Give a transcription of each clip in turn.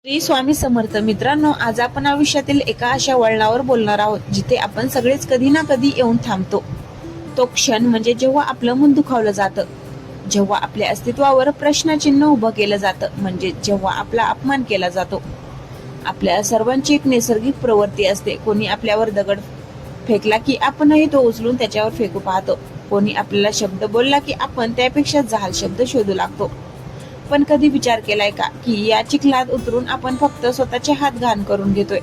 श्री स्वामी समर्थ. मित्रांनो, आज आपण आयुष्यातील एका अशा वळणावर बोलणार आहोत जिथे आपण सगळेच कधी ना कधी येऊन थांबतो. तो क्षण म्हणजे जेव्हा आपलं मन दुखावलं जातं, जेव्हा आपल्या अस्तित्वावर प्रश्नचिन्ह उभं केलं जातं, म्हणजे जेव्हा आपला अपमान केला जातो. आपल्या सर्वांची एक नैसर्गिक प्रवृत्ती असते. कोणी आपल्यावर दगड फेकला की आपणही तो उचलून त्याच्यावर फेकू पाहतो. कोणी आपल्याला शब्द बोलला की आपण त्यापेक्षा जहाल शब्द शोधू लागतो. पण कधी विचार केलाय का की या चिखलात उतरून आपण फक्त स्वतःचे हात घाण करून घेतोय?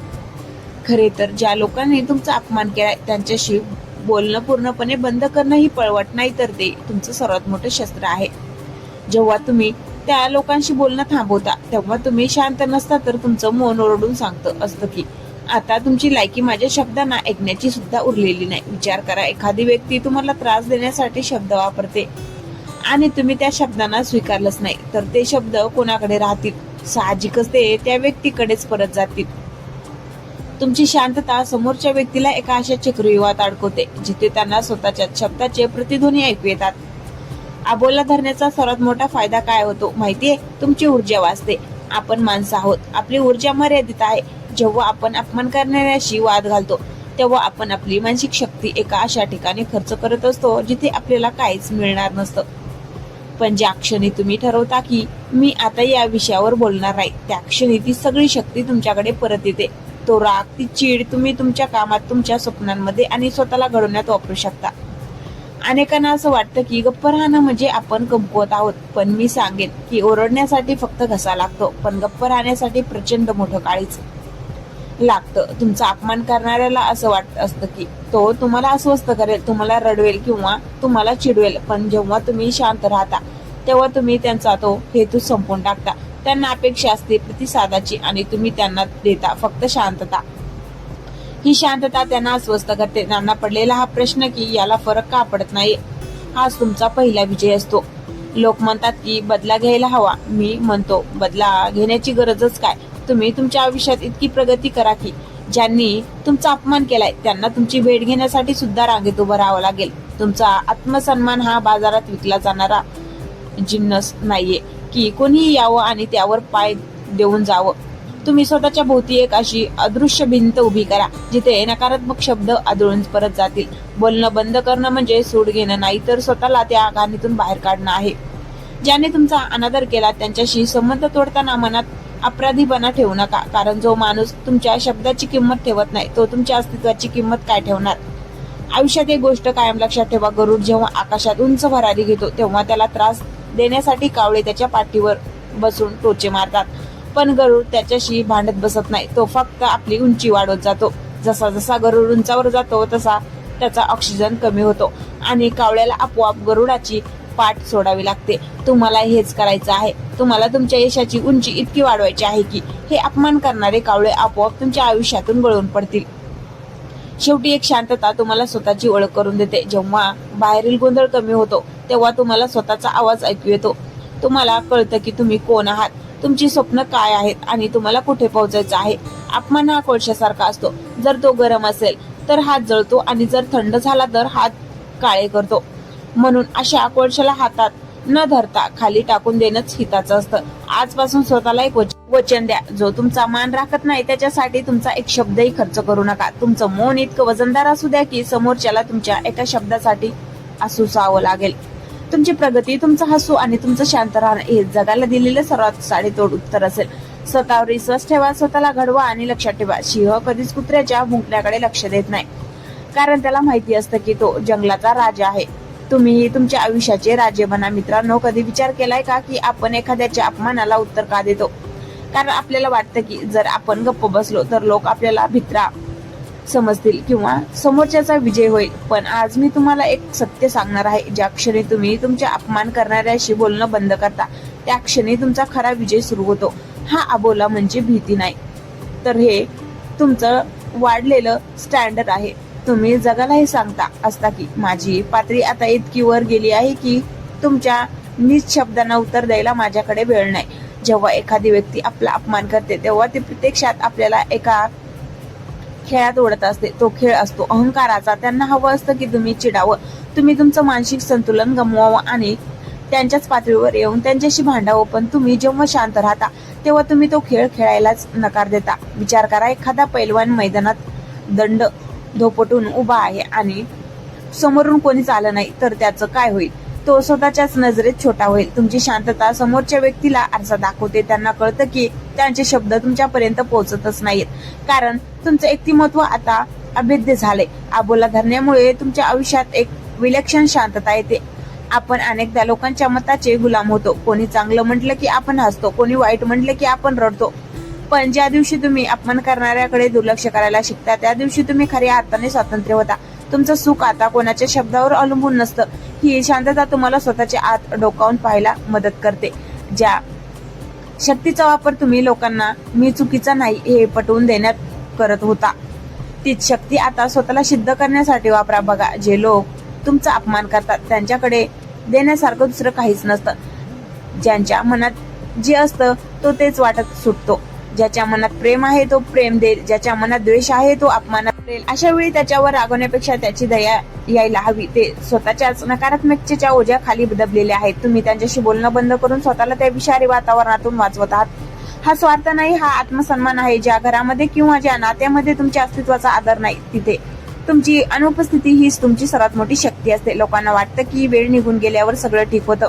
खरे तर ज्या लोकांनी तुमचा अपमान केलाय त्यांच्याशी बोलणं पूर्णपणे बंद करणं ही पळवट नाही, तर ते तुमचं सर्वात मोठं शस्त्र आहे. जेव्हा तुम्ही त्या लोकांशी बोलणं थांबवता तेव्हा तुम्ही शांत नसता, तर तुमचं मन ओरडून सांगतं असतं की आता तुमची लायकी माझ्या शब्दांना ऐकण्याची सुद्धा उरलेली नाही. विचार करा, एखादी व्यक्ती तुम्हाला त्रास देण्यासाठी शब्द वापरते आणि तुम्ही त्या शब्दांना स्वीकारलंच नाही, तर ते शब्द कोणाकडे राहतील? साहजिकच ते त्या व्यक्तीकडेच परत जातील. तुमची शांतता समोरच्या व्यक्तीला एका अशा चक्रव्यूहात अडकवते जिथे त्यांना स्वतःच्या शब्दाचे प्रतिध्वनी ऐकू येतात. आबोला धरण्याचा सर्वात मोठा फायदा काय होतो माहितीये? तुमची ऊर्जा वाचते. आपण माणसं आहोत, आपली ऊर्जा मर्यादित आहे. जेव्हा आपण अपमान करणाऱ्याशी वाद घालतो तेव्हा आपण आपली मानसिक शक्ती एका अशा ठिकाणी खर्च करत असतो जिथे आपल्याला काहीच मिळणार नसतं. पण ज्या क्षणी तुम्ही ठरवता की मी आता या विषयावर बोलणार नाही, त्या क्षणी ती सगळी शक्ती तुमच्याकडे परत येते. तो राग, ती चीड तुम्ही तुमच्या कामात, तुमच्या स्वप्नांमध्ये आणि स्वतःला घडवण्यात वापरू शकता. अनेकांना असं वाटतं की गप्प राहणं म्हणजे आपण कमकुवत आहोत, पण मी सांगेन की ओरडण्यासाठी फक्त घसा लागतो, पण गप्प राहण्यासाठी प्रचंड मोठं काळीज लागतं. तुमचा अपमान करणाऱ्याला असं वाटत असतं की तो तुम्हाला अस्वस्थ करेल, तुम्हाला रडवेल किंवा तुम्हाला चिडवेल. पण जेव्हा तुम्ही शांत राहता तेव्हा तुम्ही त्यांचा तो हेतू संपवून टाकता. त्यांना अपेक्षा असते प्रतिसादाची आणि तुम्ही त्यांना देता फक्त शांतता. ही शांतता त्यांना अस्वस्थ करते. त्यांना पडलेला हा प्रश्न की याला फरक का पडत नाही, हाच तुमचा पहिला विजय असतो. लोक म्हणतात की बदला घ्यायला हवा. मी म्हणतो बदला घेण्याची गरजच काय? तुम्ही तुमच्या आयुष्यात इतकी प्रगती करा की ज्यांनी तुमचा अपमान केलाय त्यांना तुमची भेट घेण्यासाठी सुद्धा रांगेत उभं राहावं लागेल. तुमचा आत्मसन्मान हा बाजारात विकला जाणारा जिन्नस नाहीये की कोणीही यावं आणि त्यावर पाय देऊन जावं. तुम्ही स्वतःच्या भोवती एक अशी अदृश्य भिंत उभी करा जिथे नकारात्मक शब्द आदळून परत जातील. बोलणं बंद करणं म्हणजे सूड घेणं नाही, तर स्वतःला त्या गाणीतून बाहेर काढणं आहे. ज्याने तुमचा अनादर केला त्यांच्याशी संबंध तोडताना मनात अपराधीपणा ठेवू नका, कारण जो माणूस तुमच्या शब्दाची किंमत ठेवत नाही तो तुमच्या अस्तित्वाची किंमत काय ठेवणार? आयुष्यात एक गोष्ट कायम लक्षात ठेवा, गरुड जेव्हा आकाशात उंच भरारी घेतो तेव्हा त्याला त्रास देण्यासाठी कावळे त्याच्या पाठीवर बसून टोचे मारतात, पण गरुड त्याच्याशी भांडत बसत नाही. तो फक्त आपली उंची वाढवत जातो. जसा जसा गरुड उंचावर जातो तसा त्याचा ऑक्सिजन कमी होतो आणि कावळ्याला आपोआप गरुडाची पाठ सोडावी लागते. तुम्हाला हेच करायचं आहे. तुम्हाला तुमच्या यशाची उंची इतकी वाढवायची आहे की हे अपमान करणारे कावळे आपोआप तुमच्या आयुष्यातून गळून पडतील. शेवटी एक शांतता तुम्हाला स्वतःची ओळख करून देते. जेव्हा बाहेरील गोंधळ कमी होतो तेव्हा तुम्हाला स्वतःचा आवाज ऐकू येतो. तुम्हाला कळतं की तुम्ही कोण आहात, तुमची स्वप्न काय आहेत आणि तुम्हाला कुठे पोहोचायचं आहे. अपमान हा कोळशासारखा असतो. जर तो गरम असेल तर हात जळतो आणि जर थंड झाला तर हात काळे करतो. म्हणून अशा कोळशाला हातात न धरता खाली टाकून देणंच हिताचं असतं. आजपासून स्वतःला एक वचन द्या. जो तुमचा मान राखत नाही त्याच्यासाठी तुमचा एक शब्दही खर्च करू नका. तुमचं मौन इतकं वजनदार असू द्या की समोरच्याला तुमच्या एका शब्दासाठी असुसावं लागेल. तुमची प्रगती, तुमचं हसू आणि तुमचं शांत राहणं हे जगाला दिलेलं सर्वात साडेतोड उत्तर असेल. स्वतःवर विश्वास ठेवा, स्वतःला घडवा आणि लक्षात ठेवा, सिंह कधीच कुत्र्याच्या भुंकण्याकडे लक्ष देत नाही, कारण त्याला माहिती असतं की तो जंगलाचा राजा आहे. तुम्ही तुमच्या आयुष्याचे राजे बना. मित्रांनो, कधी विचार केलाय का की आपण एखाद्याच्या अपमानाला उत्तर का देतो? कारण आपल्याला वाटतं की जर आपण गप्प बसलो तर लोक आपल्याला भित्रा समजतील किंवा समोरच्याचा विजय होईल. पण आज मी तुम्हाला एक सत्य सांगणार आहे. ज्या क्षणी तुम्ही तुमच्या अपमान करणाऱ्याशी बोलणं बंद करता त्या क्षणी तुमचा खरा विजय सुरू होतो. हा अबोला म्हणजे भीती नाही, तर हे तुमचं वाढलेलं स्टँडर्ड आहे. तुम्ही जगाला हे सांगता असता की माझी पातळी आता इतकी वर गेली आहे की तुमच्या नीच शब्दांना उत्तर द्यायला माझ्याकडे वेळ नाही. जेव्हा एखादी व्यक्ती आपला अपमान करते तेव्हा ती प्रत्यक्षात आपल्याला एका खेळात ओढत असते. तो खेळ असतो अहंकाराचा. त्यांना हवं असतं की तुम्ही चिडावं, तुम्ही तुमचं मानसिक संतुलन गमवावं आणि त्यांच्याच पातळीवर येऊन त्यांच्याशी भांडावं. पण तुम्ही जेव्हा शांत राहता तेव्हा तुम्ही तो खेळ खेळायलाच नकार देता. विचार करा, एखादा पैलवान मैदानात दंड धोपटून उभा आहे आणि समोरून कोणीच आलं नाही तर त्याचं काय होईल? तो स्वतःच्याच नजरेत छोटा होईल. तुमची शांतता समोरच्या व्यक्तीला आरसा दाखवते. त्यांना कळतं की त्यांचे शब्द तुमच्यापर्यंत पोहोचतच नाहीत, कारण तुमचं व्यक्तिमत्व आता अभेद्य झाले. आबोला धरण्यामुळे तुमच्या आयुष्यात एक विलक्षण शांतता येते. आपण अनेकदा लोकांच्या मताचे गुलाम होतो. कोणी चांगलं म्हटलं की आपण हसतो, कोणी वाईट म्हटलं की आपण रडतो. पण ज्या दिवशी तुम्ही अपमान करणाऱ्याकडे दुर्लक्ष करायला शिकता, त्या दिवशी तुम्ही खऱ्या अर्थाने स्वातंत्र्य होता. तुमचं सुख आता कोणाच्या शब्दावर अवलंबून नसतं. ही शांतता तुम्हाला स्वतःच्या आत डोकावून पाहायला मदत करते. ज्या शक्तीचा वापर तुम्ही लोकांना मी चुकीचा नाही हे पटवून देण्यात करत होता, तीच शक्ती आता स्वतःला सिद्ध करण्यासाठी वापरा. बघा, जे लोक तुमचा अपमान करतात त्यांच्याकडे देण्यासारखं दुसरं काहीच नसतं. ज्यांच्या मनात जे असतं तो तेच वाटत सुटतो. ज्याच्या मनात प्रेम आहे तो प्रेम देईल, ज्याच्या मनात द्वेष आहे तो अपमानात करेल. अशा वेळी त्याच्यावर रागवण्यापेक्षा त्याची दया यायला हवी. ते स्वतःच्याच नकारात्मकतेच्या ओझ्याखाली दबलेले आहेत. तुम्ही त्यांच्याशी बोलणं बंद करून स्वतःला त्या विषारी वातावरणातून वाचवत आहात. हा स्वार्थ नाही, हा आत्मसन्मान आहे. ज्या घरामध्ये किंवा ज्या नात्यामध्ये तुमच्या अस्तित्वाचा आदर नाही, तिथे तुमची अनुपस्थिती हीच तुमची सर्वात मोठी शक्ती असते. लोकांना वाटतं की वेळ निघून गेल्यावर सगळं ठीक होतं,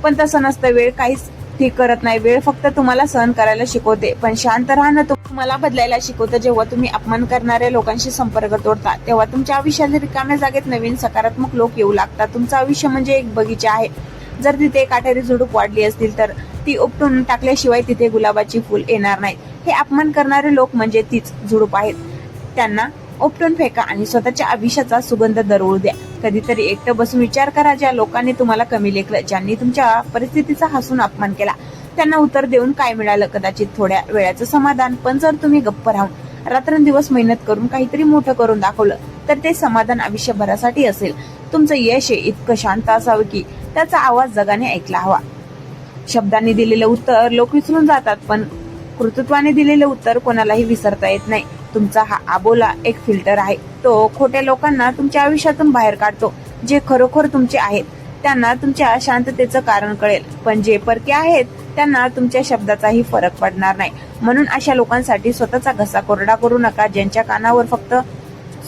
पण तसं नसतं. वेळ काहीच ठीक करत नाही. वेळ फक्त तुम्हाला सहन करायला शिकवते, पण शांत राहणं तुम्हाला बदलायला शिकवतं. जेव्हा तुम्ही अपमान करणाऱ्या लोकांशी संपर्क तोडता, तेव्हा तुमच्या आयुष्यात रिकाम्या जागेत नवीन सकारात्मक लोक येऊ लागतात. तुमचं आयुष्य म्हणजे एक बगीचा आहे. जर तिथे काटेरी झुडूप वाढली असतील तर ती उपटून टाकल्याशिवाय तिथे गुलाबाची फुल येणार नाही. हे अपमान करणारे लोक म्हणजे तीच झुडूप आहेत. त्यांना उपटून फेका आणि स्वतःच्या आयुष्याचा सुगंध दरवळू द्या. कधीतरी एकटं बसून विचार करा, ज्या लोकांनी तुम्हाला कमी लेखलं, ज्यांनी तुमच्या परिस्थितीचा हसून अपमान केला, त्यांना उत्तर देऊन काय मिळालं? कदाचित थोड्या वेळाचं समाधान. पण जर तुम्ही गप्प राहून रात्रंदिवस मेहनत करून काहीतरी मोठं करून दाखवलं, तर ते समाधान आयुष्यभरासाठी असेल. तुमचं यश इतकं शांत असावं की त्याचा आवाज जगाने ऐकला हवा. शब्दांनी दिलेलं उत्तर लोक विसरून जातात, पण कर्तृत्वाने दिलेलं उत्तर कोणालाही विसरता येत नाही. तुमचा हा आबोला एक फिल्टर आहे. तो खोट्या लोकांना तुमच्या आयुष्यातून बाहेर काढतो. जे खरोखर तुमचे आहेत त्यांना तुमच्या शांततेचं कारण कळेल, पण जे परके आहेत त्यांना तुमच्या शब्दाचाही फरक पडणार नाही. म्हणून अशा लोकांसाठी स्वतःचा घसा कोरडा करू नका, ज्यांच्या कानावर फक्त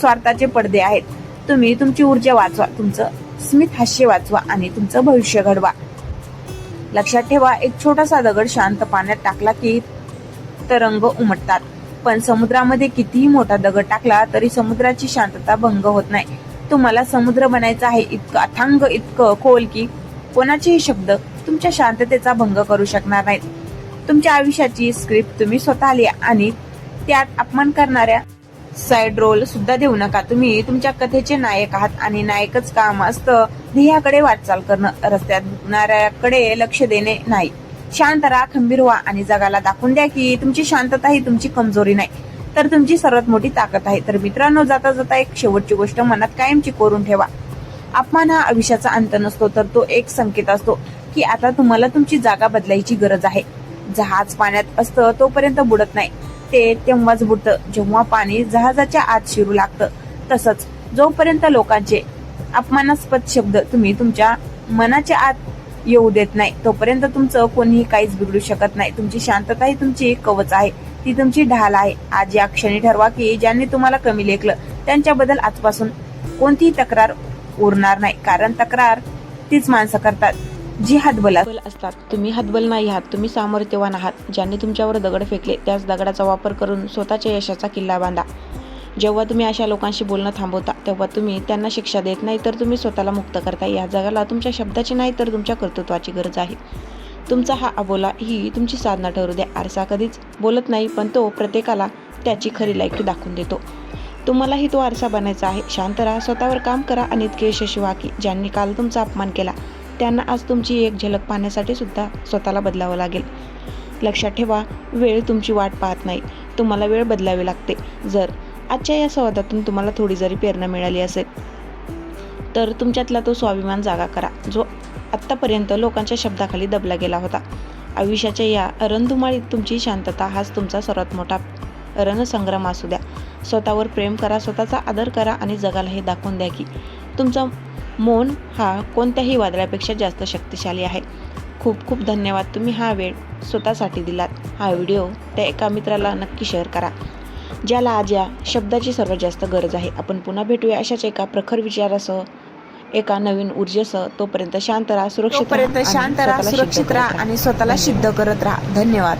स्वार्थाचे पडदे आहेत. तुम्ही तुमची ऊर्जा वाचवा, तुमचं स्मित हास्य वाचवा आणि तुमचं भविष्य घडवा. लक्षात ठेवा, एक छोटासा दगड शांत पाण्यात टाकला की तरंग उमटतात, पण समुद्रामध्ये कितीही मोठा दगड टाकला तरी समुद्राची शांतता भंग होत नाही. तुम्हाला समुद्र बनायचा आहे, इतकं अथांग, इतकं खोल की कोणाचेही शब्द तुमच्या शांततेचा भंग करू शकणार नाहीत. तुमच्या आयुष्याची स्क्रिप्ट तुम्ही स्वतः लिहा आणि त्यात अपमान करणाऱ्या साइड रोल सुद्धा देऊ नका. तुम्ही तुमच्या कथेचे नायक आहात आणि नायकच काम असतं ध्येयाकडे वाटचाल करणं, रस्त्यात दुखणाऱ्याकडे लक्ष देणे नाही. शांत राहा, खंबीर व्हा आणि जगाला दाखवून द्या की तुमची शांतता ही तुमची कमजोरी नाही, तर तुमची सर्वात मोठी ताकद आहे. तर मित्रांनो, जाता जाता एक शेवटची गोष्ट मनात कायमची कोरून ठेवा. अपमान हा आयुष्याचा अंत नसतो, तर तो एक संकेत असतो की आता तुम्हाला तुमची जागा बदलायची गरज आहे. जहाज पाण्यात असतं तोपर्यंत बुडत नाही, ते तेव्हाच बुडतं जेव्हा पाणी जहाजाच्या आत शिरू लागतं. तसंच जोपर्यंत लोकांचे अपमानास्पद शब्द तुम्ही तुमच्या मनाच्या आत येऊ देत नाही, तोपर्यंत तुमचं कोणीही काहीच बिघडू शकत नाही. तुमची शांतता ही तुमची कवच आहे, ती तुमची ढाल आहे. आज या क्षणी ठरवा की ज्यांनी तुम्हाला कमी लेखलं त्यांच्याबद्दल आजपासून कोणतीही तक्रार उरणार नाही, कारण तक्रार तीच माणसं करतात जी हतबल असतात. तुम्ही हतबल नाही आहात, तुम्ही सामर्थ्यवान आहात. ज्यांनी तुमच्यावर दगड फेकले त्याच दगडाचा वापर करून स्वतःच्या यशाचा किल्ला बांधा. जेव्हा तुम्ही अशा लोकांशी बोलणं थांबवता, तेव्हा तुम्ही त्यांना शिक्षा देत नाही, तर तुम्ही स्वतःला मुक्त करता. या जगाला तुमच्या शब्दाची नाही तर तुमच्या कर्तृत्वाची गरज आहे. तुमचा हा अबोला ही तुमची साधना ठरू द्या. आरसा कधीच बोलत नाही, पण तो प्रत्येकाला त्याची खरी लायकी दाखवून देतो. तुम्हालाही तो आरसा बनायचा आहे. शांत राहा, स्वतःवर काम करा आणि इतके यशस्वी व्हा की ज्यांनी काल तुमचा अपमान केला त्यांना आज तुमची एक झलक पाहण्यासाठी सुद्धा स्वतःला बदलावं लागेल. लक्षात ठेवा, वेळ तुमची वाट पाहत नाही, तुम्हाला वेळ बदलावी लागते. जर आजच्या या संवादातून तुम्हाला थोडी जरी प्रेरणा मिळाली असेल तर तुमच्यातला तो स्वाभिमान जागा करा, जो आत्तापर्यंत लोकांच्या शब्दाखाली दबला गेला होता. आयुष्याच्या या रणधुमाळीत तुमची शांतता हाच तुमचा सर्वात मोठा रणसंग्राम असू द्या. स्वतःवर प्रेम करा, स्वतःचा आदर करा आणि जगाला हे दाखवून द्या की तुमचा मौन हा कोणत्याही वादळापेक्षा जास्त शक्तिशाली आहे. खूप खूप धन्यवाद. तुम्ही हा वेळ स्वतःसाठी दिलात. हा व्हिडिओ त्या एका मित्राला नक्की शेअर करा, ज्याला आज या शब्दाची सर्वात जास्त गरज आहे. आपण पुन्हा भेटूया अशाच एका प्रखर विचारासह, एका नवीन ऊर्जेसह. तोपर्यंत शांत राहा, सुरक्षित राहा आणि स्वतःला सिद्ध करत राहा. आणि स्वतःला सिद्ध करत राहा. धन्यवाद.